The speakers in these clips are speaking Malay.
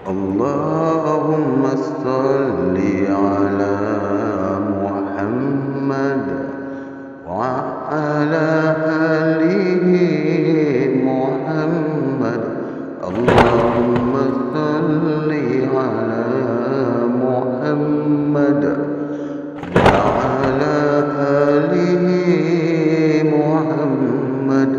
اللهم صل على محمد وعلى آله محمد. اللهم صل على محمد وعلى آله محمد.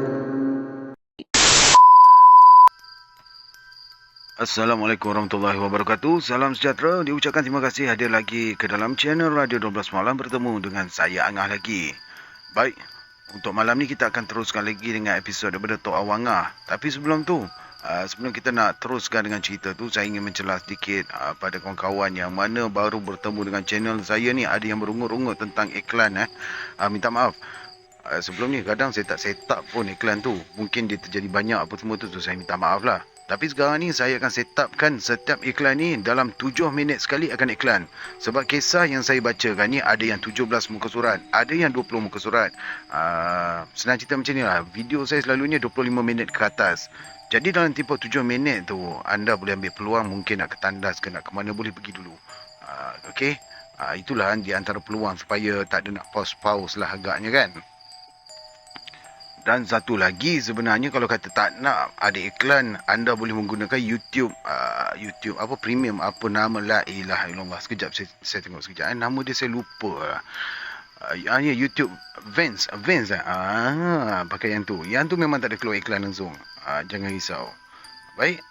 Assalamualaikum warahmatullahi wabarakatuh. Salam sejahtera. Diucapkan terima kasih hadir lagi ke dalam channel Radio 12 Malam bertemu dengan saya Angah lagi. Baik, untuk malam ni kita akan teruskan lagi dengan episod daripada Tok Awangah. Tapi sebelum tu, sebelum kita nak teruskan dengan cerita tu, saya ingin mencelah sedikit pada kawan-kawan yang mana baru bertemu dengan channel saya ni, ada yang berungut-ungut tentang iklan. Minta maaf. Sebelum ni kadang saya tak set up pun iklan tu. Mungkin dia terjadi banyak apa semua tu, saya minta maaf lah. Tapi sekarang ni saya akan set upkan setiap iklan ni dalam 7 minit sekali akan iklan. Sebab kisah yang saya bacakan ni ada yang 17 muka surat, ada yang 20 muka surat. Senang cerita macam ni lah. Video saya selalunya 25 minit ke atas. Jadi dalam tempoh 7 minit tu, anda boleh ambil peluang mungkin nak ke tandas ke nak ke mana boleh pergi dulu. Okey? Itulah di antara peluang supaya tak ada nak pause-pause lah agaknya kan. Dan satu lagi sebenarnya kalau kata tak nak ada iklan, anda boleh menggunakan YouTube YouTube apa premium apa nama la ilaha illallah. Sekejap saya tengok sekejap. Nama dia saya lupa. YouTube Vans pakai yang tu. Yang tu memang tak ada keluar iklan langsung. Jangan risau. Baik.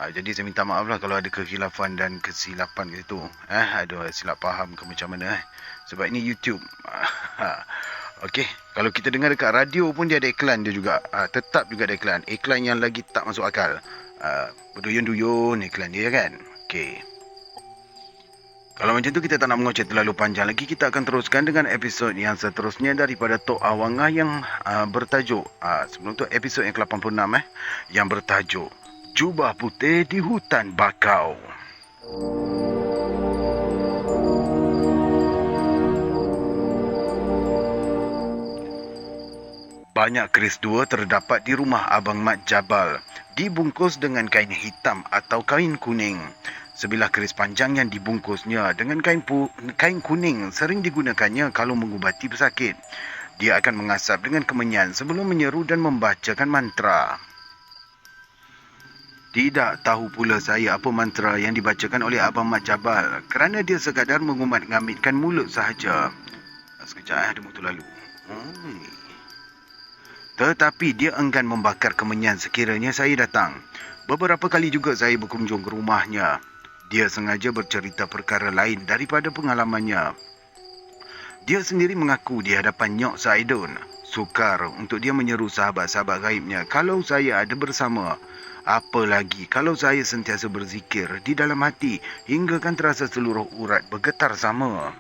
Jadi saya minta maaf lah kalau ada kekhilafan dan kesilapan ke situ. Ada silap faham ke macam mana. Sebab ini YouTube. Okey, kalau kita dengar dekat radio pun dia ada iklan dia juga. Tetap juga ada iklan. Iklan yang lagi tak masuk akal. Berduyun-duyun iklan dia kan. Okey. Kalau macam tu kita tak nak mengoceh terlalu panjang lagi. Kita akan teruskan dengan episod yang seterusnya daripada Tok Awangah yang bertajuk. Sebelum tu episod yang ke-86 yang bertajuk Jubah Putih di Hutan Bakau. Banyak keris dua terdapat di rumah Abang Mat Jabal, dibungkus dengan kain hitam atau kain kuning. Sebilah keris panjang yang dibungkusnya dengan kain kuning sering digunakannya kalau mengubati pesakit. Dia akan mengasap dengan kemenyan sebelum menyeru dan membacakan mantra. Tidak tahu pula saya apa mantra yang dibacakan oleh Abang Mat Jabal kerana dia sekadar mengumat-ngamitkan mulut sahaja. Sekejap, ada motor lalu. Tetapi dia enggan membakar kemenyan sekiranya saya datang. Beberapa kali juga saya berkunjung ke rumahnya. Dia sengaja bercerita perkara lain daripada pengalamannya. Dia sendiri mengaku di hadapan Nyok Saidun, sukar untuk dia menyeru sahabat-sahabat gaibnya kalau saya ada bersama. Apalagi kalau saya sentiasa berzikir di dalam hati hinggakan terasa seluruh urat bergetar sama.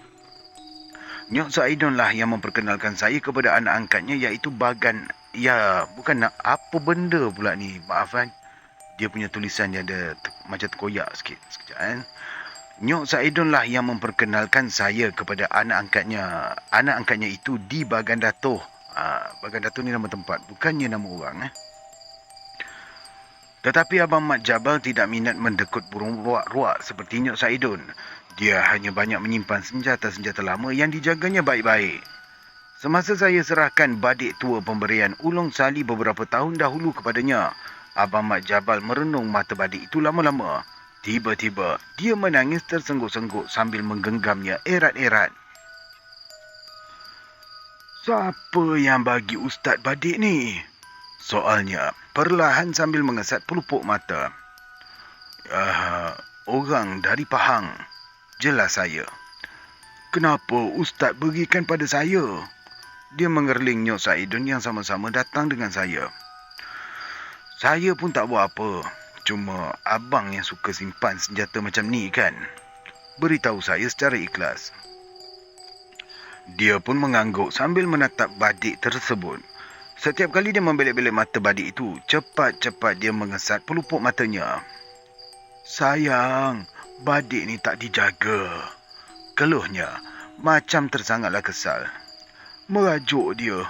Nyok Saidun lah yang memperkenalkan saya kepada anak angkatnya iaitu Bagan. Ya, bukan apa benda pula ni. Maaf kan. Dia punya tulisan dia ada macam terkoyak sikit. Sekejap kan. Nyok Saidun lah yang memperkenalkan saya kepada anak angkatnya. Anak angkatnya itu di Bagan Datoh. Bagan Datoh ni nama tempat. Bukannya nama orang. Tetapi Abang Mat Jabal tidak minat mendekut burung ruak-ruak seperti Nyok Saidun. Dia hanya banyak menyimpan senjata-senjata lama yang dijaganya baik-baik. Semasa saya serahkan badik tua pemberian ulung sali beberapa tahun dahulu kepadanya, Abang Mat Jabal merenung mata badik itu lama-lama. Tiba-tiba, dia menangis tersengguk-sengguk sambil menggenggamnya erat-erat. Siapa yang bagi Ustaz badik ni? Soalnya, perlahan sambil mengesat pelupuk mata. Orang dari Pahang, jelas saya. Kenapa Ustaz berikan pada saya? Dia mengerling Nyok Saidun yang sama-sama datang dengan saya. Saya pun tak buat apa. Cuma abang yang suka simpan senjata macam ni kan? Beritahu saya secara ikhlas. Dia pun mengangguk sambil menatap badik tersebut. Setiap kali dia membelek-belek mata badik itu, cepat-cepat dia mengesat pelupuk matanya. Sayang, badik ni tak dijaga. Keluhnya, macam tersangatlah kesal. Merajuk dia.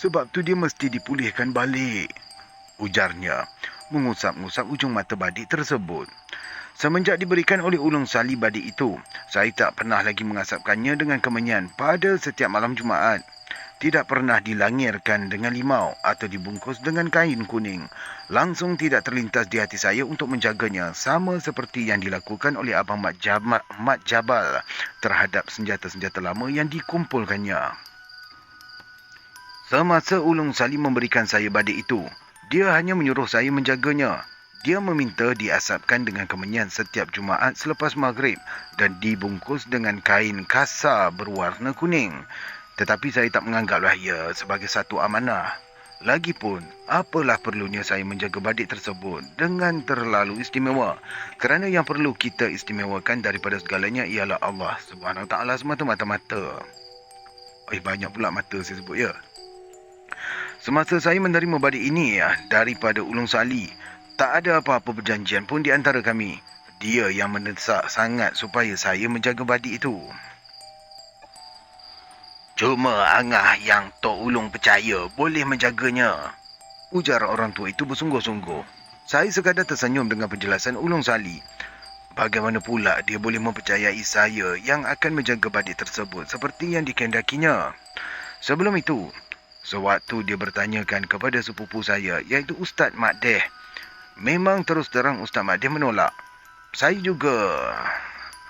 Sebab tu dia mesti dipulihkan balik. Ujarnya, mengusap-ngusap ujung mata badik tersebut. Semenjak diberikan oleh ulung sali badik itu, saya tak pernah lagi mengasapkannya dengan kemenyan pada setiap malam Jumaat. Tidak pernah dilangirkan dengan limau atau dibungkus dengan kain kuning. Langsung tidak terlintas di hati saya untuk menjaganya sama seperti yang dilakukan oleh Abang Mat Jabal terhadap senjata-senjata lama yang dikumpulkannya. Semasa ulung sali memberikan saya badik itu, dia hanya menyuruh saya menjaganya. Dia meminta diasapkan dengan kemenyan setiap Jumaat selepas maghrib dan dibungkus dengan kain kasar berwarna kuning. Tetapi saya tak menganggaplah ia sebagai satu amanah. Lagipun, apalah perlunya saya menjaga badik tersebut dengan terlalu istimewa? Kerana yang perlu kita istimewakan daripada segalanya ialah Allah Subhanahu Wa Taala semata-mata. Banyak pula mata saya sebut ya. Semasa saya menerima badik ini daripada ulung sali, tak ada apa-apa perjanjian pun di antara kami. Dia yang mendesak sangat supaya saya menjaga badik itu. Cuma Angah yang Tok Ulung percaya boleh menjaganya, ujar orang tua itu bersungguh-sungguh. Saya sekadar tersenyum dengan penjelasan ulung sali. Bagaimana pula dia boleh mempercayai saya yang akan menjaga badik tersebut seperti yang dikehendakinya? Sebelum itu, sewaktu dia bertanyakan kepada sepupu saya iaitu Ustaz Mak Deh, memang terus terang Ustaz Mak Deh menolak. Saya juga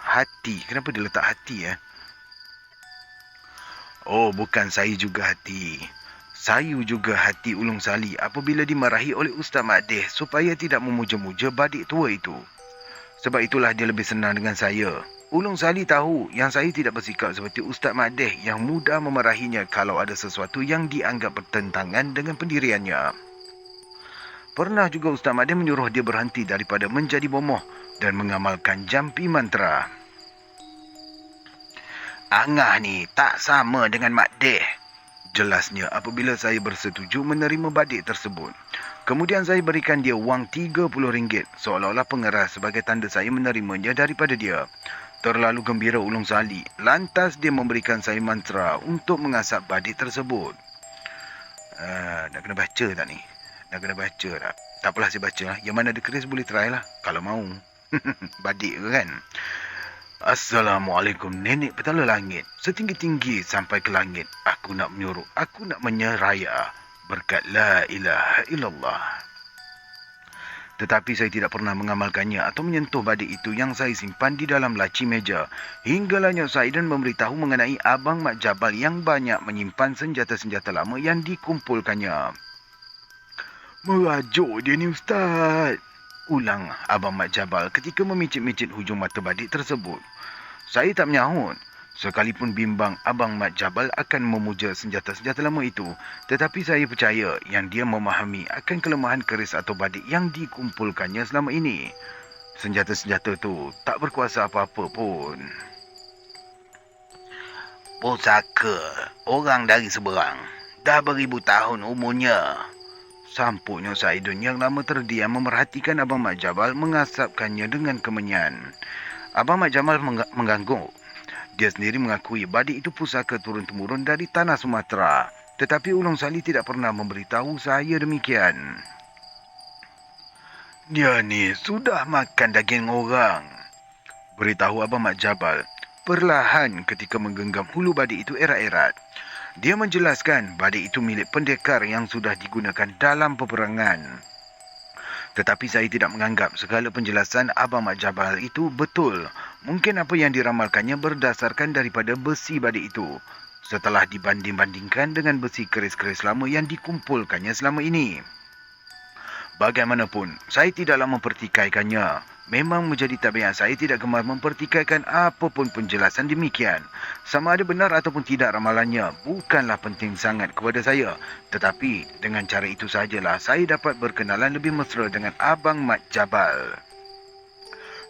hati. Kenapa dia letak hati Oh, bukan saya juga hati. Saya juga hati ulung sali apabila dimarahi oleh Ustaz Mak Deh supaya tidak memuja-muja badik tua itu. Sebab itulah dia lebih senang dengan saya. Ulung sali tahu yang saya tidak bersikap seperti Ustaz Mak Deh yang mudah memarahinya kalau ada sesuatu yang dianggap bertentangan dengan pendiriannya. Pernah juga Ustaz Mak Deh menyuruh dia berhenti daripada menjadi bomoh dan mengamalkan jampi mantra. Angah ni tak sama dengan Mak Deh, jelasnya apabila saya bersetuju menerima badik tersebut. Kemudian saya berikan dia wang RM30 seolah-olah pengeras sebagai tanda saya menerimanya daripada dia. Terlalu gembira ulung sali, lantas dia memberikan saya mantra untuk mengasap badik tersebut. Nak kena baca tak ni? Nak kena baca tak? Tak apalah saya baca lah. Yang mana ada keris boleh try lah kalau mau. Badik ke kan? Assalamualaikum nenek petala langit. Setinggi-tinggi sampai ke langit. Aku nak menyuruh. Aku nak menyeraya. Berkat la ilaha illallah. Tetapi saya tidak pernah mengamalkannya atau menyentuh badik itu yang saya simpan di dalam laci meja. Hinggalah Nyok Saidan memberitahu mengenai Abang Mat Jabal yang banyak menyimpan senjata-senjata lama yang dikumpulkannya. Merajuk dia ni Ustaz, ulang Abang Mat Jabal ketika memicit-micit hujung mata badik tersebut. Saya tak menyahut. Sekalipun bimbang Abang Mat Jabal akan memuja senjata-senjata lama itu, tetapi saya percaya yang dia memahami akan kelemahan keris atau badik yang dikumpulkannya selama ini. Senjata-senjata tu tak berkuasa apa-apa pun. Pusaka orang dari seberang, dah beribu tahun umurnya. Sampuknya Saidun yang lama terdiam memerhatikan Abang Mat Jabal mengasapkannya dengan kemenyan. Abang Mat Jabal mengganggu. Dia sendiri mengakui badik itu pusaka turun-temurun dari tanah Sumatera. Tetapi ulung sali tidak pernah memberitahu saya demikian. Dia ni sudah makan daging orang, beritahu Abang Mat Jabal perlahan ketika menggenggam hulu badik itu erat-erat. Dia menjelaskan badik itu milik pendekar yang sudah digunakan dalam peperangan. Tetapi saya tidak menganggap segala penjelasan Abang Mat Jabal itu betul. Mungkin apa yang diramalkannya berdasarkan daripada besi badik itu, setelah dibanding-bandingkan dengan besi keris-keris lama yang dikumpulkannya selama ini. Bagaimanapun, saya tidaklah mempertikaikannya. Memang menjadi tabiat saya tidak gemar mempertikaikan apapun penjelasan demikian. Sama ada benar ataupun tidak ramalannya bukanlah penting sangat kepada saya. Tetapi dengan cara itu sajalah saya dapat berkenalan lebih mesra dengan Abang Mat Jabal.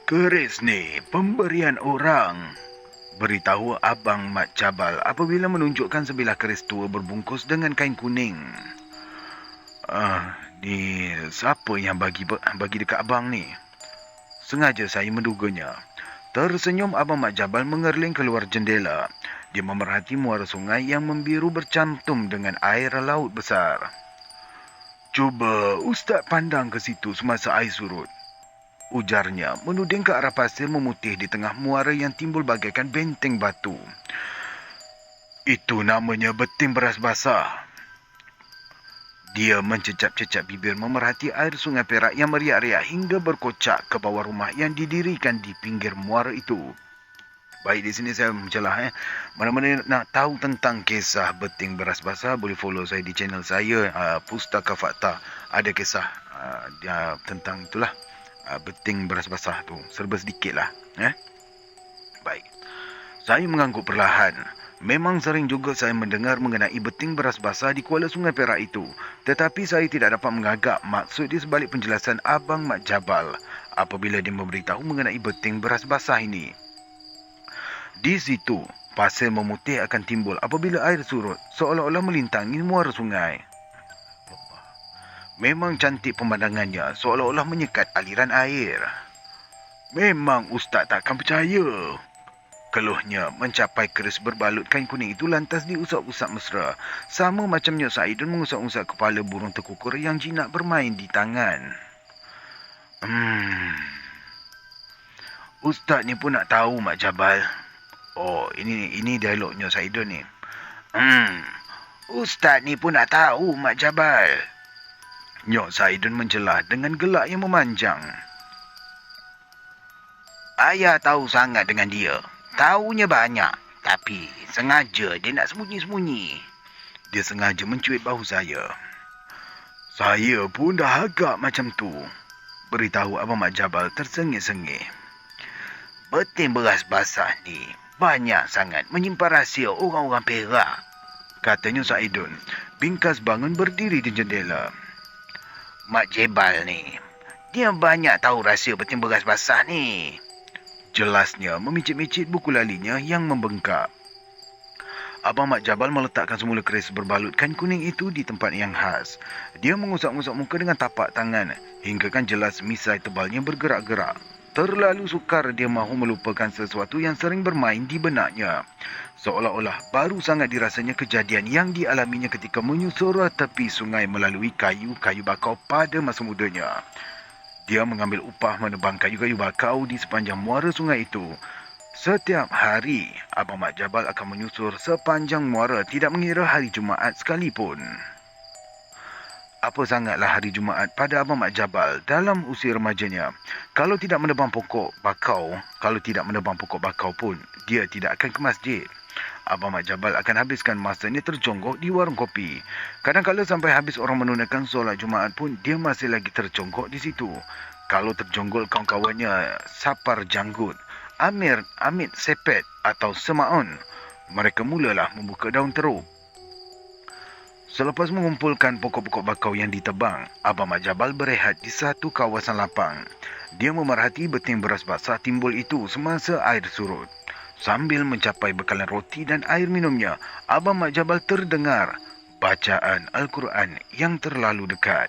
Keris ni pemberian orang, beritahu Abang Mat Jabal apabila menunjukkan sebilah keris tua berbungkus dengan kain kuning. Ni siapa yang bagi dekat abang ni? Sengaja saya menduganya. Tersenyum Abang Mat Jabal mengerling keluar jendela. Dia memerhati muara sungai yang membiru bercantum dengan air laut besar. Cuba Ustaz pandang ke situ semasa air surut. ujarnya menuding ke arah pasir memutih di tengah muara yang timbul bagaikan benteng batu. Itu namanya beting beras basah. Dia mencecap-cecap bibir memerhati air sungai Perak yang meriak-riak hingga berkocak ke bawah rumah yang didirikan di pinggir muara itu. Baik, di sini saya mencelah. Mana-mana nak tahu tentang kisah beting beras basah, boleh follow saya di channel saya, Pustaka Fakta. Ada kisah tentang itulah, beting beras basah tu. Serba sedikit lah. Baik. Saya mengangguk perlahan. Memang sering juga saya mendengar mengenai beting beras basah di Kuala Sungai Perak itu. Tetapi saya tidak dapat mengagak maksud di sebalik penjelasan Abang Mat Jabal apabila dia memberitahu mengenai beting beras basah ini. Di situ, pasir memutih akan timbul apabila air surut, seolah-olah melintangi muara sungai. Memang cantik pemandangannya, seolah-olah menyekat aliran air. Memang Ustaz takkan percaya. Keluhnya mencapai keris berbalut kain kuning itu lantas diusap-usap mesra. Sama macam Nyok Saidun mengusap-usap kepala burung tekukur yang jinak bermain di tangan. Ustaz ni pun nak tahu Mak Jabal. Oh, ini dialog Nyok Saidun ni. Ustaz ni pun nak tahu Mak Jabal. Nyok Saidun mencelah dengan gelak yang memanjang. Ayah tahu sangat dengan dia. Taunya banyak, tapi sengaja dia nak sembunyi-sembunyi. Dia sengaja mencuit bahu saya. Saya pun dah agak macam tu, beritahu Abang Mat Jabal tersengih-sengih. Beting beras basah ni banyak sangat menyimpan rahsia orang-orang Perak, katanya Saidun. Bingkas bangun berdiri di jendela. Mak Jabal ni, dia banyak tahu rahsia beting beras basah ni, jelasnya memicit-micit buku lalinya yang membengkak. Abang Mat Jabal meletakkan semula keris berbalut kain kuning itu di tempat yang khas. Dia mengusap-ngusap muka dengan tapak tangan hingga kan jelas misai tebalnya bergerak-gerak. Terlalu sukar dia mahu melupakan sesuatu yang sering bermain di benaknya. Seolah-olah baru sangat dirasanya kejadian yang dialaminya ketika menyusur tepi sungai melalui kayu-kayu bakau pada masa mudanya. Dia mengambil upah menebang kayu-kayu bakau di sepanjang muara sungai itu. Setiap hari, Abang Mat Jabal akan menyusur sepanjang muara tidak mengira hari Jumaat sekalipun. Apa sangatlah hari Jumaat pada Abang Mat Jabal dalam usia remajanya. Kalau tidak menebang pokok bakau pun, dia tidak akan ke masjid. Abang Mat Jabal akan habiskan masanya terjonggok di warung kopi. Kadang-kadang sampai habis orang menunaikan solat Jumaat pun, dia masih lagi terjonggok di situ. Kalau terjonggol kawan-kawannya Sapar Janggut, Amit Sepet atau Semaun, mereka mulalah membuka daun teruk. Selepas mengumpulkan pokok-pokok bakau yang ditebang, Abang Mat Jabal berehat di satu kawasan lapang. Dia memerhati beting beras basah timbul itu semasa air surut. Sambil mencapai bekalan roti dan air minumnya, Abang Mat Jabal terdengar bacaan Al-Quran yang terlalu dekat.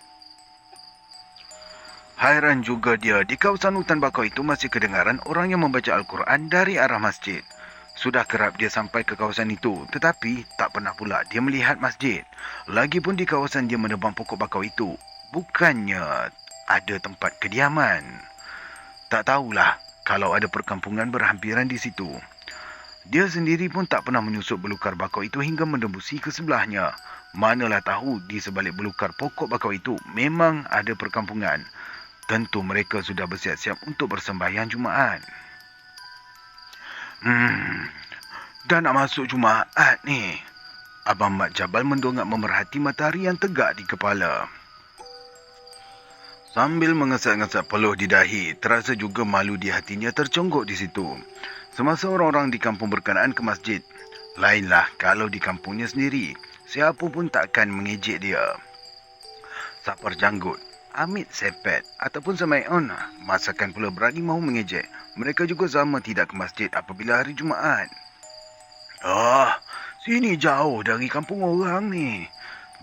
Hairan juga dia, di kawasan hutan bakau itu masih kedengaran orang yang membaca Al-Quran dari arah masjid. Sudah kerap dia sampai ke kawasan itu, tetapi tak pernah pula dia melihat masjid. Lagipun di kawasan dia menebang pokok bakau itu, bukannya ada tempat kediaman. Tak tahulah kalau ada perkampungan berhampiran di situ. Dia sendiri pun tak pernah menyusup belukar bakau itu hingga mendebusi ke sebelahnya. Manalah tahu di sebalik belukar pokok bakau itu memang ada perkampungan. Tentu mereka sudah bersiap-siap untuk bersembahyang Jumaat. Dah nak masuk Jumaat ni. Abang Mat Jabal mendongak memerhati matahari yang tegak di kepala. Sambil mengesat-ngesat peluh di dahi, terasa juga malu di hatinya terconggok di situ. Semasa orang-orang di kampung berkenaan ke masjid, lainlah kalau di kampungnya sendiri. Siapa pun takkan mengejek dia. Sapar Janggut, Amit Sepet ataupun Semaun, masakan pula berani mahu mengejek. Mereka juga sama tidak ke masjid apabila hari Jumaat. Sini jauh dari kampung orang ni,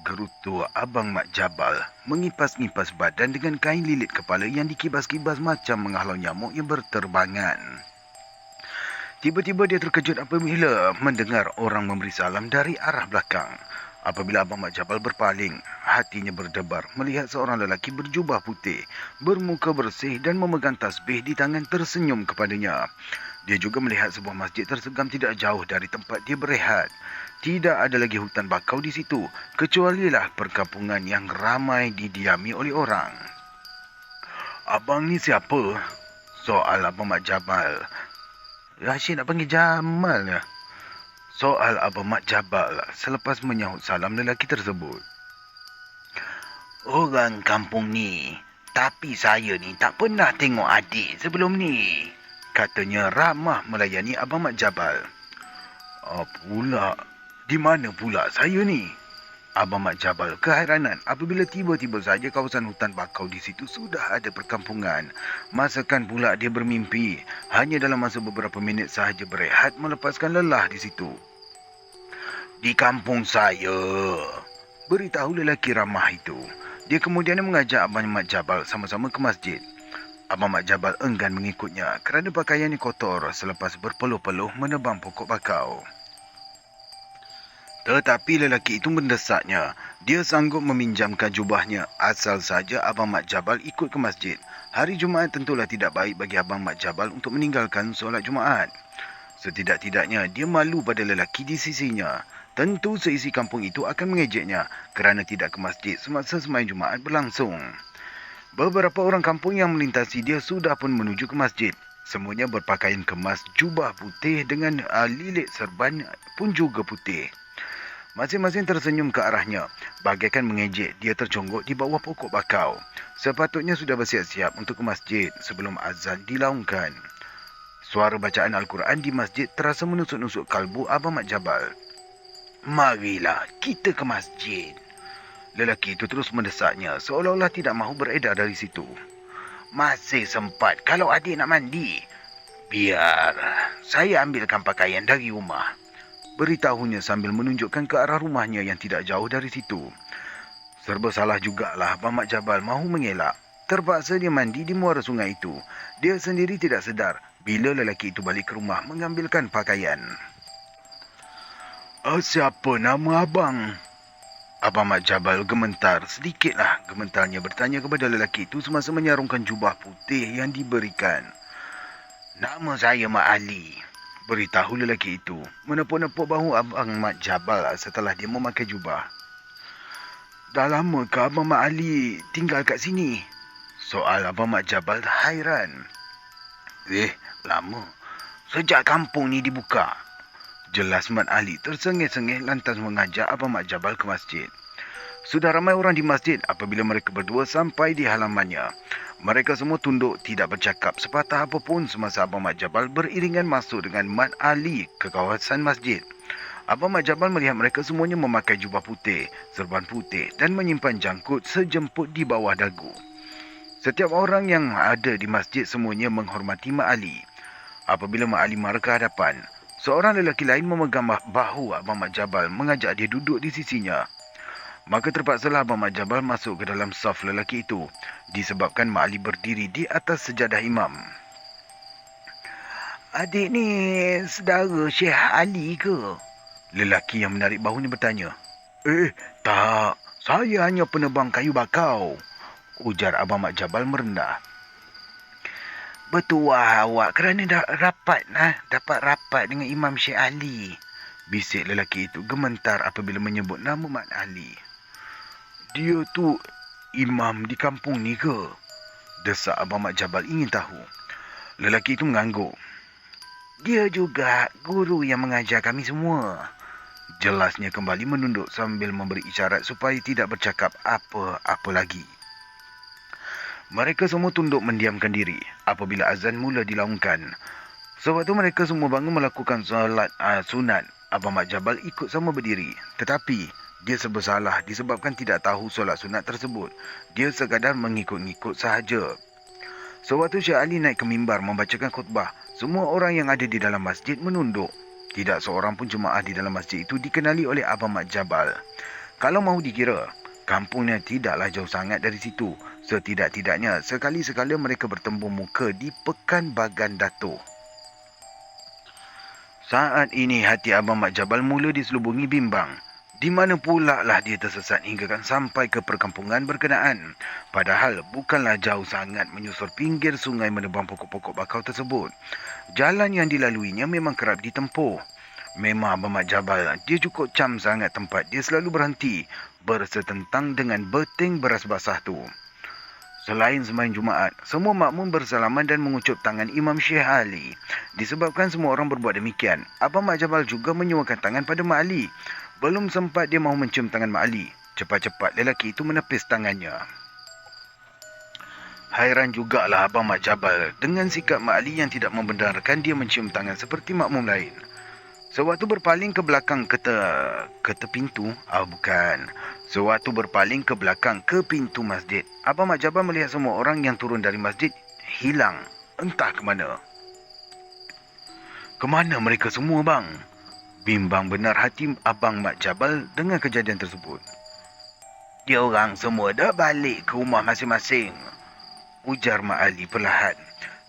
gerutu Abang Mat Jabal mengipas-ngipas badan dengan kain lilit kepala yang dikibas-kibas macam menghalau nyamuk yang berterbangan. Tiba-tiba dia terkejut apabila mendengar orang memberi salam dari arah belakang. Apabila Abang Mat Jabal berpaling, hatinya berdebar melihat seorang lelaki berjubah putih, bermuka bersih dan memegang tasbih di tangan tersenyum kepadanya. Dia juga melihat sebuah masjid tersegam tidak jauh dari tempat dia berehat. Tidak ada lagi hutan bakau di situ, kecualilah perkampungan yang ramai didiami oleh orang. "Abang ni siapa?" soal Abang Mat Jabal. "Rashid nak panggil Jamal ya?" soal Abang Mat Jabal selepas menyahut salam lelaki tersebut. "Orang kampung ni, tapi saya ni tak pernah tengok adik sebelum ni," katanya ramah melayani Abang Mat Jabal. Pula, di mana pula saya ni?" Abang Mat Jabal keheranan apabila tiba-tiba saja kawasan hutan bakau di situ sudah ada perkampungan. Masakan pula dia bermimpi, hanya dalam masa beberapa minit sahaja berehat melepaskan lelah di situ. "Di kampung saya," beritahu lelaki ramah itu. Dia kemudian mengajak Abang Mat Jabal sama-sama ke masjid. Abang Mat Jabal enggan mengikutnya kerana pakaiannya kotor selepas berpeluh-peluh menebang pokok bakau. Tetapi lelaki itu mendesaknya. Dia sanggup meminjamkan jubahnya asal saja Abang Mat Jabal ikut ke masjid. Hari Jumaat tentulah tidak baik bagi Abang Mat Jabal untuk meninggalkan solat Jumaat. Setidak-tidaknya dia malu pada lelaki di sisinya. Tentu seisi kampung itu akan mengejeknya kerana tidak ke masjid semasa sembahyang Jumaat berlangsung. Beberapa orang kampung yang melintasi dia sudah pun menuju ke masjid. Semuanya berpakaian kemas jubah putih dengan lilit serban pun juga putih. Masing-masing tersenyum ke arahnya, bagaikan mengejek dia terconggok di bawah pokok bakau. Sepatutnya sudah bersiap-siap untuk ke masjid sebelum azan dilaungkan. Suara bacaan Al-Quran di masjid terasa menusuk-nusuk kalbu Abang Mat Jabal. "Marilah kita ke masjid." Lelaki itu terus mendesaknya seolah-olah tidak mahu beredar dari situ. "Masih sempat kalau adik nak mandi. Biar saya ambilkan pakaian dari rumah," beritahunya sambil menunjukkan ke arah rumahnya yang tidak jauh dari situ. Serba salah jugalah Abang Mat Jabal mahu mengelak. Terpaksa dia mandi di muara sungai itu. Dia sendiri tidak sedar bila lelaki itu balik ke rumah mengambilkan pakaian. "Siapa nama abang?" Abang Mat Jabal gementar. Sedikitlah gementarnya bertanya kepada lelaki itu semasa menyarungkan jubah putih yang diberikan. "Nama saya Mak Ali," beritahu lelaki itu, menepuk-nepuk bahu Abang Mat Jabal setelah dia memakai jubah. "Dah lama ke Abang Mak Ali tinggal kat sini?" soal Abang Mat Jabal hairan. Lama. Sejak kampung ni dibuka," jelas Mat Ali tersengih-sengih lantas mengajak Abang Mat Jabal ke masjid. Sudah ramai orang di masjid apabila mereka berdua sampai di halamannya. Mereka semua tunduk tidak bercakap sepatah apapun semasa Abang Mat Jabal beriringan masuk dengan Mat Ali ke kawasan masjid. Abang Mat Jabal melihat mereka semuanya memakai jubah putih, serban putih dan menyimpan jangkut sejemput di bawah dagu. Setiap orang yang ada di masjid semuanya menghormati Mak Ali. Apabila Mak Ali mara ke hadapan, seorang lelaki lain memegang bahu Abang Mat Jabal mengajak dia duduk di sisinya. Maka terpaksalah Abang Mat Jabal masuk ke dalam saf lelaki itu disebabkan Mak Ali berdiri di atas sejadah imam. "Adik ni saudara Syekh Ali ke?" lelaki yang menarik bahu ni bertanya. Tak. Saya hanya penebang kayu bakau," ujar Abang Mat Jabal merendah. "Bertuah awak kerana dapat rapat dengan Imam Syekh Ali," bisik lelaki itu gementar apabila menyebut nama Mat Ali. "Dia tu imam di kampung ni ke?" desak Abang Mat Jabal ingin tahu. Lelaki itu mengangguk. "Dia juga guru yang mengajar kami semua," jelasnya kembali menunduk sambil memberi isyarat supaya tidak bercakap apa-apa lagi. Mereka semua tunduk mendiamkan diri apabila azan mula dilaungkan. Sewaktu mereka semua bangun melakukan solat sunat, Abang Mat Jabal ikut sama berdiri. Tetapi dia serba salah disebabkan tidak tahu solat sunat tersebut. Dia sekadar mengikut-ngikut sahaja. Sewaktu Syekh Ali naik ke mimbar membacakan khutbah, semua orang yang ada di dalam masjid menunduk. Tidak seorang pun jemaah di dalam masjid itu dikenali oleh Abang Mat Jabal. Kalau mahu dikira, kampungnya tidaklah jauh sangat dari situ. Setidak-tidaknya sekali-sekala mereka bertembung muka di Pekan Bagan Datuk. Saat ini hati Abang Mat Jabal mula diselubungi bimbang. Di mana pula lah dia tersesat hinggakan sampai ke perkampungan berkenaan. Padahal bukanlah jauh sangat menyusur pinggir sungai menebang pokok-pokok bakau tersebut. Jalan yang dilaluinya memang kerap ditempuh. Memang Abang Mat Jabal, dia cukup cam sangat tempat dia selalu berhenti bersetentang dengan beting beras basah tu. Selain sembahyang Jumaat, semua makmum bersalaman dan mengucup tangan Imam Syekh Ali. Disebabkan semua orang berbuat demikian, Abang Mat Jabal juga menyuakan tangan pada Mak Ali. Belum sempat dia mahu mencium tangan Mak Ali, cepat-cepat lelaki itu menepis tangannya. Hairan jugalah Abang Mat Jabal dengan sikap Mak Ali yang tidak membenarkan dia mencium tangan seperti makmum lain. Sewaktu berpaling ke belakang ke pintu, Sewaktu berpaling ke belakang ke pintu masjid, Abang Mat Jabal melihat semua orang yang turun dari masjid hilang, entah ke mana. Kemana mereka semua, bang? Bimbang benar hati Abang Mat Jabal dengan kejadian tersebut. Dia orang semua dah balik ke rumah masing-masing, ujar Mak Ali perlahan.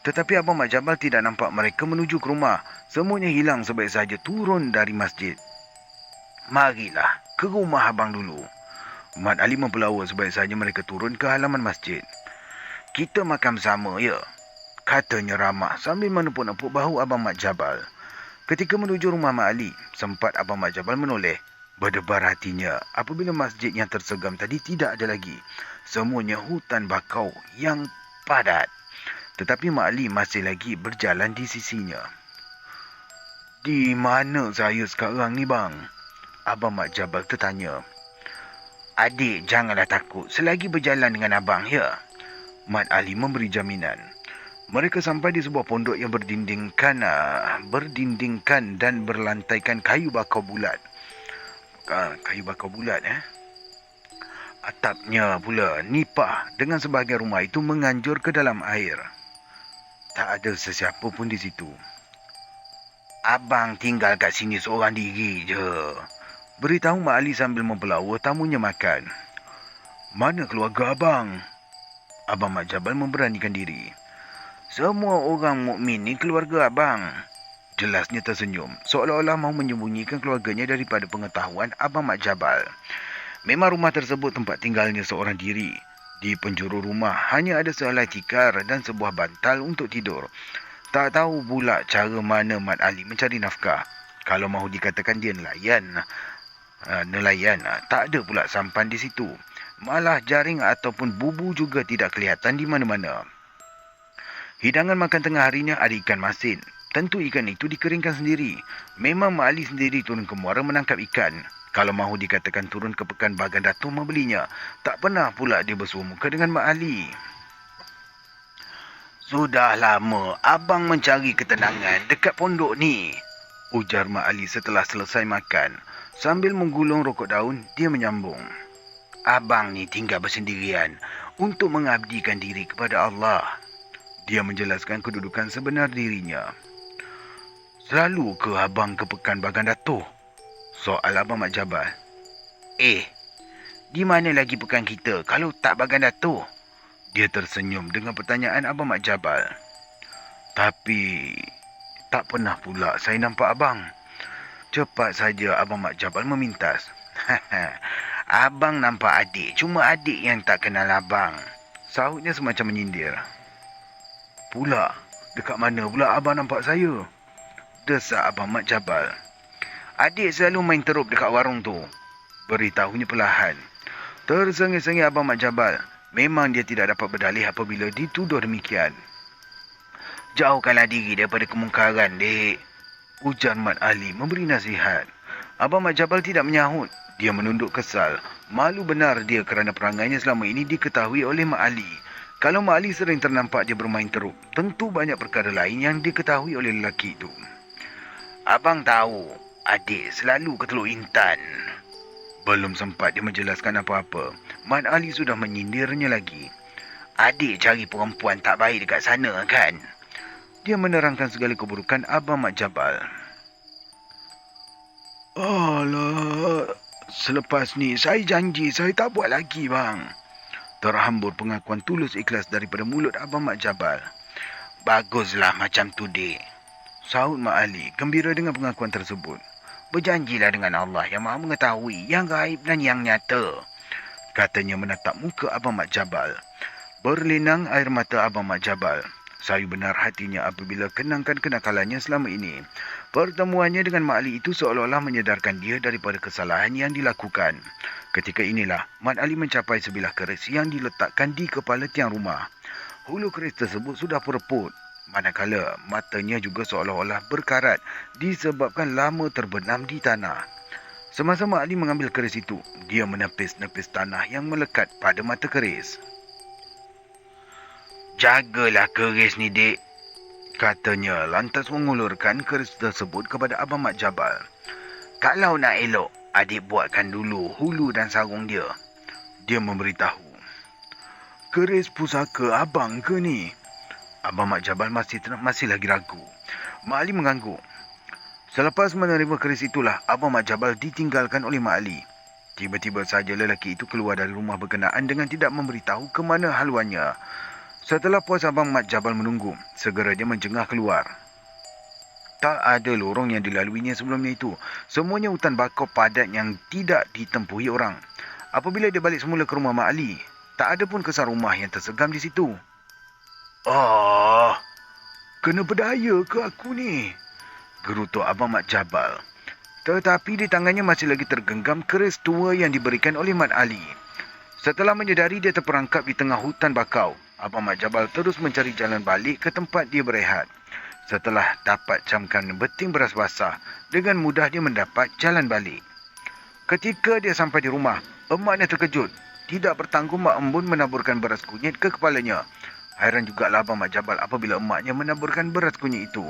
Tetapi Abang Mat Jabal tidak nampak mereka menuju ke rumah. Semuanya hilang sebaik sahaja turun dari masjid. Marilah ke rumah abang dulu. Mat Ali mempelawa sebaik sahaja mereka turun ke halaman masjid. Kita makan bersama, ya? Katanya ramah sambil menepuk-nepuk bahu Abang Mat Jabal. Ketika menuju rumah Mak Ali, sempat Abang Mat Jabal menoleh. Berdebar hatinya apabila masjid yang tersegam tadi tidak ada lagi. Semuanya hutan bakau yang padat. Tetapi Mak Ali masih lagi berjalan di sisinya. Di mana saya sekarang ni, bang? Abang Mat Jabal tertanya. Adik, janganlah takut selagi berjalan dengan abang, ya? Mat Ali memberi jaminan. Mereka sampai di sebuah pondok yang berdindingkan dan berlantaikan kayu bakau bulat. Atapnya pula nipah dengan sebahagian rumah itu menganjur ke dalam air. Tak ada sesiapa pun di situ. Abang tinggal kat sini seorang diri je, beritahu Mak Ali sambil mempelawa tamunya makan. Mana keluarga abang? Abang Mat Jabal memberanikan diri. Semua orang mukmin ni keluarga abang. Jelasnya tersenyum, seolah-olah mahu menyembunyikan keluarganya daripada pengetahuan Abang Mat Jabal. Memang rumah tersebut tempat tinggalnya seorang diri. Di penjuru rumah hanya ada sehelai tikar dan sebuah bantal untuk tidur. Tak tahu pula cara mana Mat Ali mencari nafkah. Kalau mahu dikatakan dia nelayan, tak ada pula sampan di situ. Malah jaring ataupun bubu juga tidak kelihatan di mana-mana. Hidangan makan tengah harinya ada ikan masin. Tentu ikan itu dikeringkan sendiri. Memang Mak Ali sendiri turun ke muara menangkap ikan. Kalau mahu dikatakan turun ke pekan Bagan Datuk membelinya, tak pernah pula dia bersua muka dengan Mak Ali. Sudah lama abang mencari ketenangan dekat pondok ni, ujar Mak Ali setelah selesai makan. Sambil menggulung rokok daun, dia menyambung. Abang ni tinggal bersendirian untuk mengabdikan diri kepada Allah. Dia menjelaskan kedudukan sebenar dirinya. Selalu ke abang ke pekan Bagan Datuk? Soal Abang Mat Jabal. Di mana lagi pekan kita kalau tak Bagan Datuk? Dia tersenyum dengan pertanyaan Abang Mat Jabal. Tapi tak pernah pula saya nampak abang. Cepat saja Abang Mat Jabal memintas. Abang nampak adik, cuma adik yang tak kenal abang. Sahutnya semacam menyindir. Pula, dekat mana pula abang nampak saya? Desak Abang Mat Jabal. Adik selalu main teruk dekat warung tu, beritahunya perlahan. Tersengih-sengih Abang Mat Jabal. Memang dia tidak dapat berdalih apabila dituduh demikian. Jauhkanlah diri daripada kemungkaran, dek, ujar Mat Ali memberi nasihat. Abang Mat Jabal tidak menyahut. Dia menunduk kesal. Malu benar dia kerana perangainya selama ini diketahui oleh Mak Ali. Kalau Mak Ali sering ternampak dia bermain teruk, tentu banyak perkara lain yang diketahui oleh lelaki itu. Abang tahu, adik selalu ke Teluk Intan. Belum sempat dia menjelaskan apa-apa, Mat Ali sudah menyindirnya lagi. Adik cari perempuan tak baik dekat sana, kan? Dia menerangkan segala keburukan Abang Mat Jabal. Alah, selepas ni saya janji saya tak buat lagi, bang. Terhambur pengakuan tulus ikhlas daripada mulut Abang Mat Jabal. Baguslah macam tu, dek, sahut Mak Ali gembira dengan pengakuan tersebut. Berjanjilah dengan Allah yang maha mengetahui yang gaib dan yang nyata. Katanya menatap muka Abang Mat Jabal. Berlinang air mata Abang Mat Jabal. Sayu benar hatinya apabila kenangkan kenakalannya selama ini. Pertemuannya dengan Mak Ali itu seolah-olah menyedarkan dia daripada kesalahan yang dilakukan. Ketika inilah, Mat Ali mencapai sebilah keris yang diletakkan di kepala tiang rumah. Hulu keris tersebut sudah purput, manakala matanya juga seolah-olah berkarat disebabkan lama terbenam di tanah. Semasa Mak Ali mengambil keris itu, dia menepis-nepis tanah yang melekat pada mata keris. "Jagalah keris ni, Dek," katanya lantas mengulurkan keris tersebut kepada Abang Mat Jabal. "Kalau nak elok, adik buatkan dulu hulu dan sarung dia," dia memberitahu. "Keris pusaka abang ke ni?" Abang Mat Jabal masih lagi ragu. Mak Ali mengganggu. Selepas menerima keris itulah, Abang Mat Jabal ditinggalkan oleh Mak Ali. Tiba-tiba saja lelaki itu keluar dari rumah berkenaan dengan tidak memberitahu ke mana haluannya. Setelah puas Abang Mat Jabal menunggu, segera dia menjengah keluar. Tak ada lorong yang dilaluinya sebelumnya itu. Semuanya hutan bakau padat yang tidak ditempuhi orang. Apabila dia balik semula ke rumah Mak Ali, tak ada pun kesan rumah yang tersegam di situ. "Oh, kena berdaya ke aku ni?" gerutu Abang Mat Jabal. Tetapi di tangannya masih lagi tergenggam keris tua yang diberikan oleh Mat Ali. Setelah menyedari dia terperangkap di tengah hutan bakau, Abang Mat Jabal terus mencari jalan balik ke tempat dia berehat. Setelah dapat camkan beting beras basah, dengan mudah dia mendapat jalan balik. Ketika dia sampai di rumah, emaknya terkejut. Tidak bertanggung Mak Embun menaburkan beras kunyit ke kepalanya. Hairan jugalah Abang Mat Jabal apabila emaknya menaburkan beras kunyit itu.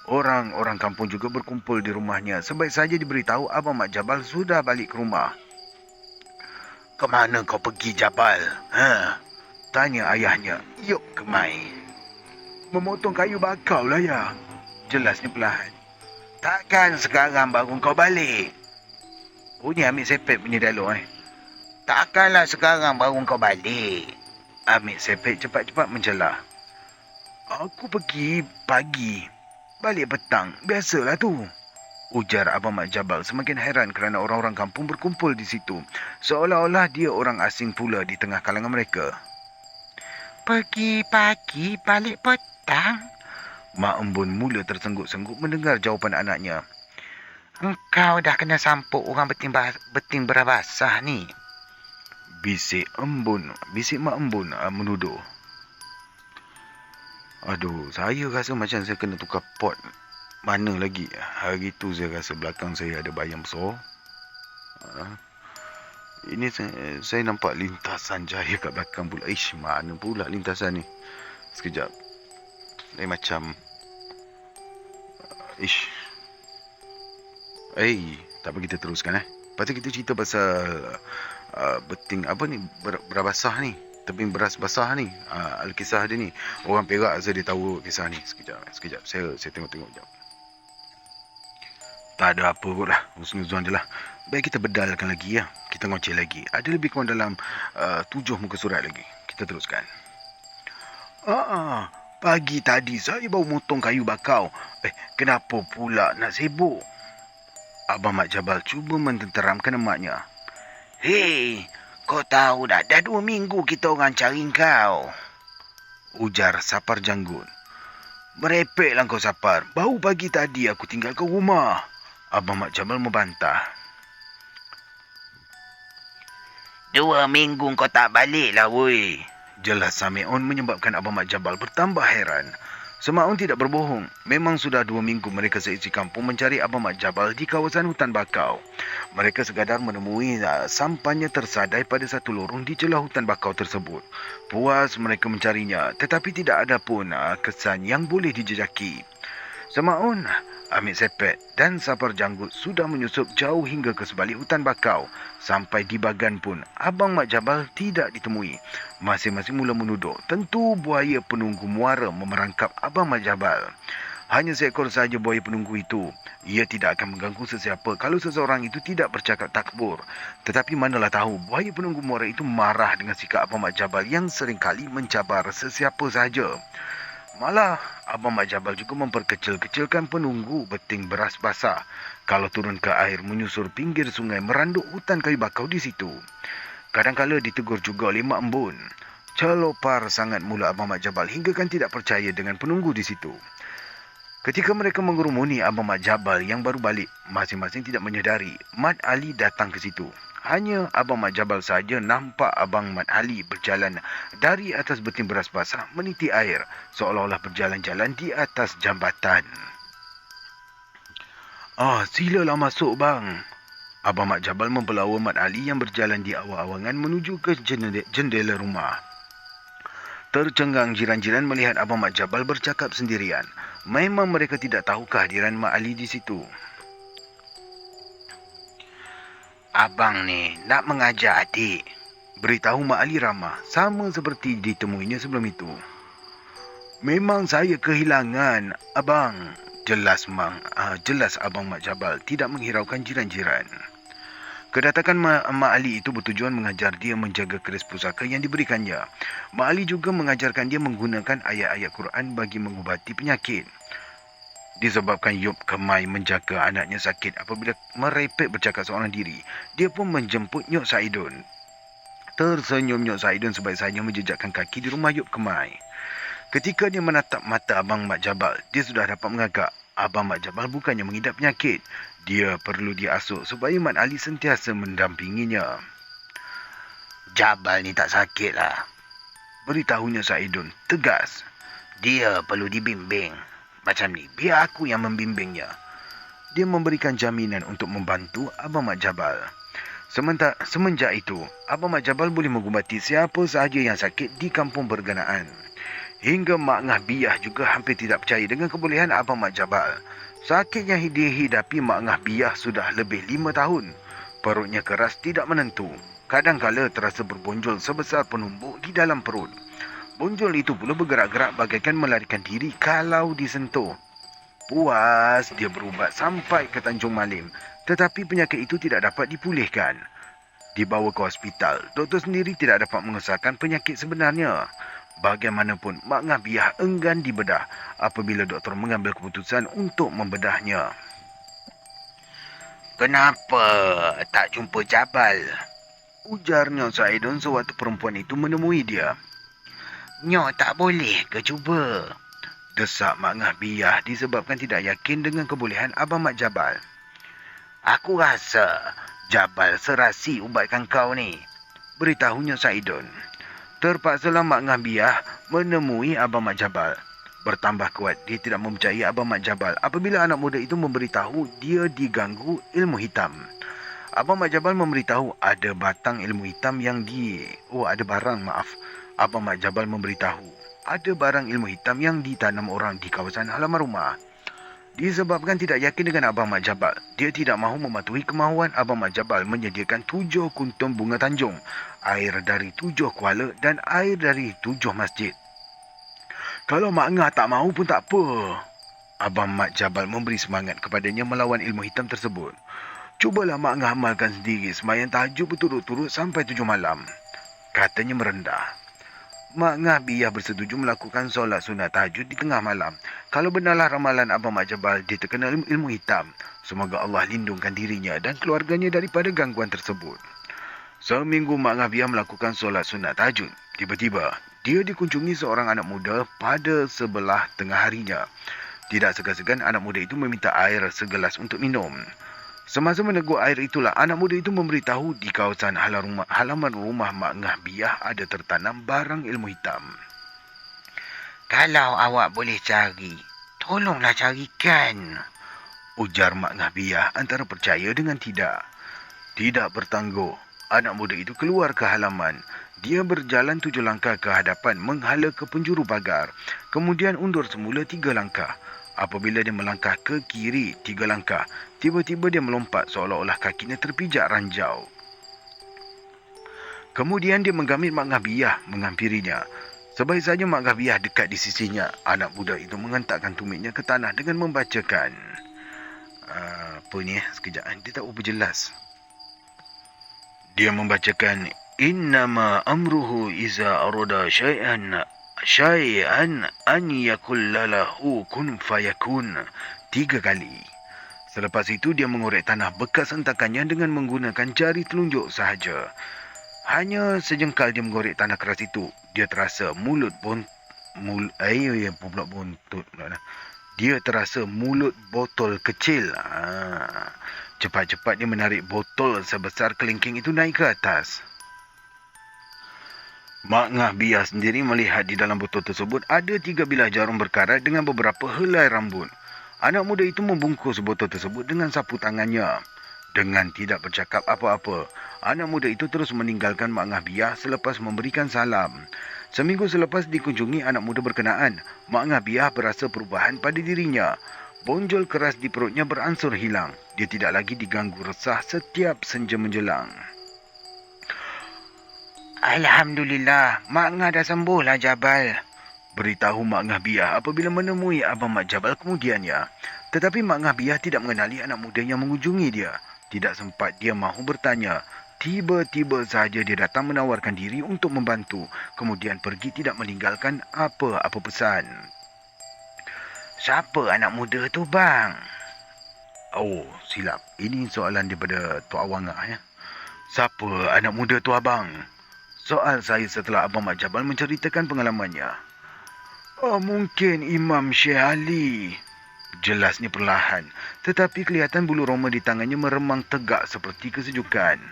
Orang-orang kampung juga berkumpul di rumahnya. Sebaik saja diberitahu Abang Mat Jabal sudah balik ke rumah. "Ke mana kau pergi, Jabal? Tanya ayahnya. "Yuk, kemai." "Memotong kayu bakau lah, ya," jelasnya perlahan. "Takkan sekarang baru kau balik?" Bunyi Amir Sepet punya dialog. "Takkanlah sekarang baru kau balik?" Amir Sepet cepat-cepat mencelah. "Aku pergi pagi, balik petang. Biasalah tu," ujar Abang Mat Jabal semakin hairan kerana orang-orang kampung berkumpul di situ. Seolah-olah dia orang asing pula di tengah kalangan mereka. "Pergi pagi, balik petang?" Mak Embun mula tersengguk-sengguk mendengar jawapan anaknya. "Engkau dah kena sampuk orang beting beras basah ni," bisik Mak Embun menuduh. "Aduh, saya rasa macam saya kena tukar pot. Mana lagi? Hari tu saya rasa belakang saya ada bayang besar. Ini saya nampak lintasan cahaya kat belakang pula. Ish, mana pula lintasan ni? Sekejap. Lain macam. Ish. Tak apa, kita teruskan. Lepas tu kita cerita pasal beting apa ni? Beras basah ni. Teping beras basah ni. Alkisah dia ni. Orang Perak rasa dia tahu kisah ni. Sekejap. Saya tengok-tengok sekejap. Tak ada apa kot lah. Husnuzon je lah. Baik, kita bedalkan lagi ya. Kita ngoceh lagi. Ada lebih kurang dalam 7 muka surat lagi. Kita teruskan. Pagi tadi saya baru motong kayu bakau. Kenapa pula nak sibuk? Abang Mat Jabal cuba mententeramkan emaknya. "Hei, kau tahu dah 2 minggu kita orang cari kau," ujar Sapar Janggut. "Merepeklah kau, Sapar. Baru pagi tadi aku tinggalkan rumah," Abang Mat Jabal membantah. 2 minggu kau tak balik lah, woi," jelas Sami'un menyebabkan Abang Mat Jabal bertambah hairan. Semaun tidak berbohong. Memang sudah 2 minggu mereka seisi kampung mencari Abang Mat Jabal di kawasan hutan bakau. Mereka sekadar menemui sampannya tersadai pada satu lorong di celah hutan bakau tersebut. Puas mereka mencarinya, tetapi tidak ada pun kesan yang boleh dijejaki. Semaun, Amir Sepet dan Sapar Janggut sudah menyusup jauh hingga ke sebalik hutan bakau. Sampai di Bagan pun, Abang Mat Jabal tidak ditemui. Masing-masing mula menuduh, tentu buaya penunggu muara memerangkap Abang Mat Jabal. Hanya seekor saja buaya penunggu itu. Ia tidak akan mengganggu sesiapa kalau seseorang itu tidak bercakap takbur. Tetapi manalah tahu, buaya penunggu muara itu marah dengan sikap Abang Mat Jabal yang seringkali mencabar sesiapa sahaja. Malah, Abang Mak Jabal juga memperkecil-kecilkan penunggu beting beras basah kalau turun ke air menyusur pinggir sungai meranduk hutan kayu bakau di situ. Kadang-kala ditegur juga oleh Mak Embun. Celopar sangat mula Abang Mak Jabal hinggakan tidak percaya dengan penunggu di situ. Ketika mereka mengerumuni Abang Mak Jabal yang baru balik, masing-masing tidak menyedari Mat Ali datang ke situ. Hanya Abang Mat Jabal saja nampak Abang Mat Ali berjalan dari atas beting beras basah meniti air, seolah-olah berjalan-jalan di atas jambatan. Silalah masuk bang. Abang Mat Jabal mempelawa Mat Ali yang berjalan di awang-awangan menuju ke jendela rumah. Tercengang jiran-jiran melihat Abang Mat Jabal bercakap sendirian. Memang mereka tidak tahu kehadiran Mak Ali di situ. Abang ni nak mengajar adik, beritahu Mak Ali ramah, sama seperti ditemuinya sebelum itu. Memang saya kehilangan, abang. Jelas Abang Mak Jabal tidak menghiraukan jiran-jiran. Kedatangan Mak Ali itu bertujuan mengajar dia menjaga keris pusaka yang diberikannya. Mak Ali juga mengajarkan dia menggunakan ayat-ayat Quran bagi mengubati penyakit. Disebabkan Yub Kemai menjaga anaknya sakit apabila merepek bercakap seorang diri, dia pun menjemput Nyok Saidun. Tersenyum Nyok Saidun sebaik-saiknya menjejakkan kaki di rumah Yub Kemai. Ketika dia menatap mata Abang Mak Jabal, dia sudah dapat mengagak. Abang Mak Jabal bukannya mengidap penyakit. Dia perlu diasuh supaya Mat Ali sentiasa mendampinginya. Jabal ni tak sakit lah, beritahunya Saidun, tegas. Dia perlu dibimbing. Macam ni, biar aku yang membimbingnya. Dia memberikan jaminan untuk membantu Abang Mak Jabal. Semenjak itu, Abang Mak Jabal boleh mengubati siapa sahaja yang sakit di kampung berkenaan. Hingga Mak Ngah Biyah juga hampir tidak percaya dengan kebolehan Abang Mak Jabal. Sakit yang dihidapi Mak Ngah Biyah sudah lebih 5 tahun. Perutnya keras tidak menentu. Kadang-kala terasa berbonjol sebesar penumbuk di dalam perut. Bonjol itu pula bergerak-gerak bagaikan melarikan diri kalau disentuh. Puas dia berubat sampai ke Tanjung Malim. Tetapi penyakit itu tidak dapat dipulihkan. Dibawa ke hospital, doktor sendiri tidak dapat mengesahkan penyakit sebenarnya. Bagaimanapun, Mak Ngah Biyah enggan dibedah apabila doktor mengambil keputusan untuk membedahnya. Kenapa tak jumpa Jabal? Ujarnya Saidun sewaktu perempuan itu menemui dia. Nyok tak boleh ke cuba? Desak Mak Ngah Biyah disebabkan tidak yakin dengan kebolehan Abang Mak Jabal. Aku rasa Jabal serasi ubatkan kau ni, beritahunya Saidun. Terpaksalah Mak Ngah Biyah menemui Abang Mak Jabal. Bertambah kuat, dia tidak mempercayai Abang Mak Jabal apabila anak muda itu memberitahu dia diganggu ilmu hitam. Abang Mak Jabal memberitahu ada batang ilmu hitam yang Abang Mak Jabal memberitahu ada barang ilmu hitam yang ditanam orang di kawasan halaman rumah. Disebabkan tidak yakin dengan Abang Mak Jabal, dia tidak mahu mematuhi kemahuan Abang Mak Jabal menyediakan 7 kuntum bunga tanjung, air dari 7 kuala dan air dari 7 masjid. Kalau Mak Ngah tak mahu pun tak apa. Abang Mak Jabal memberi semangat kepadanya melawan ilmu hitam tersebut. Cubalah Mak Ngah amalkan sendiri sembahyang tahajud berturut-turut sampai 7 malam, katanya merendah. Mak Ngah Biyah bersetuju melakukan solat sunat tahajud di tengah malam. Kalau benarlah ramalan Abang Mak Jabal dia terkena ilmu hitam, semoga Allah lindungkan dirinya dan keluarganya daripada gangguan tersebut. Seminggu Mak Ngah Biyah melakukan solat sunat tahajud. Tiba-tiba, dia dikunjungi seorang anak muda pada sebelah tengah harinya. Tidak segan-segan anak muda itu meminta air segelas untuk minum. Semasa menegur air itulah, anak muda itu memberitahu di kawasan halaman rumah Mak Ngah Biyah ada tertanam barang ilmu hitam. Kalau awak boleh cari, tolonglah carikan, ujar Mak Ngah Biyah antara percaya dengan tidak. Tidak bertangguh, anak muda itu keluar ke halaman. Dia berjalan 7 langkah ke hadapan menghala ke penjuru pagar. Kemudian undur semula 3 langkah. Apabila dia melangkah ke kiri 3 langkah, tiba-tiba dia melompat seolah-olah kakinya terpijak ranjau. Kemudian dia menggamit Mak Ngah Biyah menghampirinya. Sebaik saja Mak Ngah Biyah dekat di sisinya, anak muda itu mengentakkan tumitnya ke tanah dengan membacakan. Sekejap, dia tak berapa jelas. Dia membacakan, Innama amruhu iza arada syai'an syai'an an yakulla lahu kun fayakun. 3 kali. Selepas itu dia mengorek tanah bekas hentakannya dengan menggunakan jari telunjuk sahaja. Hanya sejengkal dia mengorek tanah keras itu, dia terasa Dia terasa mulut botol kecil. Cepat-cepat dia menarik botol sebesar kelingking itu naik ke atas. Mak Ngah Biah sendiri melihat di dalam botol tersebut ada 3 bilah jarum berkarat dengan beberapa helai rambut. Anak muda itu membungkus botol tersebut dengan sapu tangannya. Dengan tidak bercakap apa-apa, anak muda itu terus meninggalkan Mak Ngah Biah selepas memberikan salam. Seminggu selepas dikunjungi anak muda berkenaan, Mak Ngah Biah berasa perubahan pada dirinya. Bonjol keras di perutnya beransur hilang. Dia tidak lagi diganggu resah setiap senja menjelang. Alhamdulillah, Mak Ngah dah sembuh lah Jabal, beritahu Mak Ngah Biah apabila menemui Abang Mak Jabal kemudiannya. Tetapi Mak Ngah Biah tidak mengenali anak muda yang mengunjungi dia. Tidak sempat dia mahu bertanya. Tiba-tiba sahaja dia datang menawarkan diri untuk membantu. Kemudian pergi tidak meninggalkan apa-apa pesan. Siapa anak muda tu bang? Oh, silap. Ini soalan daripada Tok Awang ya. Siapa anak muda tu abang? Soal saya setelah Abang Mak Jabal menceritakan pengalamannya. Mungkin Imam Syekh Ali. Jelasnya perlahan, tetapi kelihatan bulu roma di tangannya meremang tegak seperti kesejukan.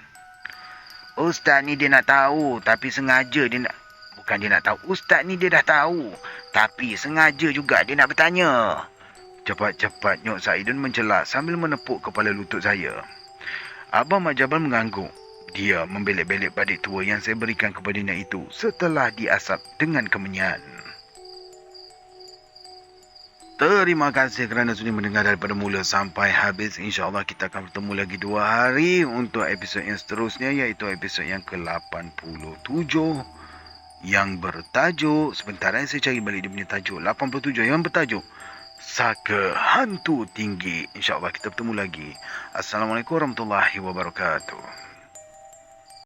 Ustaz ni dia nak tahu, tapi sengaja dia nak... Bukan dia nak tahu, Ustaz ni dia dah tahu, tapi sengaja juga dia nak bertanya. Cepat-cepat Nyok Saidun mencela sambil menepuk kepala lutut saya. Abang Mak Jabal mengangguk. Dia membelek-belek badik tua yang saya berikan kepadanya itu setelah diasap dengan kemenyan. Terima kasih kerana sudi mendengar daripada mula sampai habis. InsyaAllah kita akan bertemu lagi 2 hari untuk episod yang seterusnya, iaitu episod yang ke-87 yang bertajuk, sebentar saya cari balik dia punya tajuk, 87 yang bertajuk Saka Hantu Tinggi. InsyaAllah kita bertemu lagi. Assalamualaikum warahmatullahi wabarakatuh.